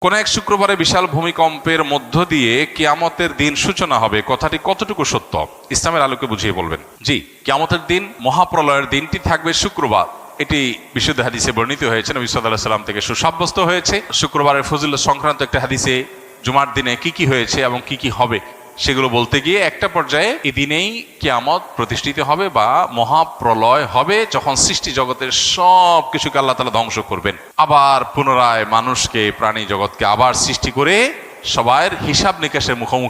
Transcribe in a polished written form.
কোন এক শুক্রবারে বিশাল ভূমিকম্পের মধ্য দিয়ে কিয়ামতের দিন সূচনা হবে, কথাটি কতটুকু সত্য? ইসলামের আলোকে বুঝিয়ে বলবেন। জি, কিয়ামতের দিন, মহাপ্রলয়ের দিনটি থাকবে শুক্রবার। এটি বিশুদ্ধ হাদিসে বর্ণিত হয়েছে, নবী সাল্লাল্লাহু আলাইহি ওয়াসাল্লাম থেকে সুসাব্যস্ত হয়েছে। শুক্রবারের ফজিলত সংক্রান্ত একটা হাদিসে জুমার দিনে কি কি হয়েছে এবং কি কি হবে সেগুলো বলতে গিয়ে একটা পর্যায়ে এই দিনেই কিয়ামত প্রতিষ্ঠিত হবে বা মহাপ্রলয় হবে, যখন সৃষ্টি জগতের সব কিছুকে আল্লাহ তাআলা ধ্বংস করবেন, আবার পুনরায় মানুষকে, প্রাণী জগৎকে আবার সৃষ্টি করে সবার হিসাব নিকাশের মুখোমুখি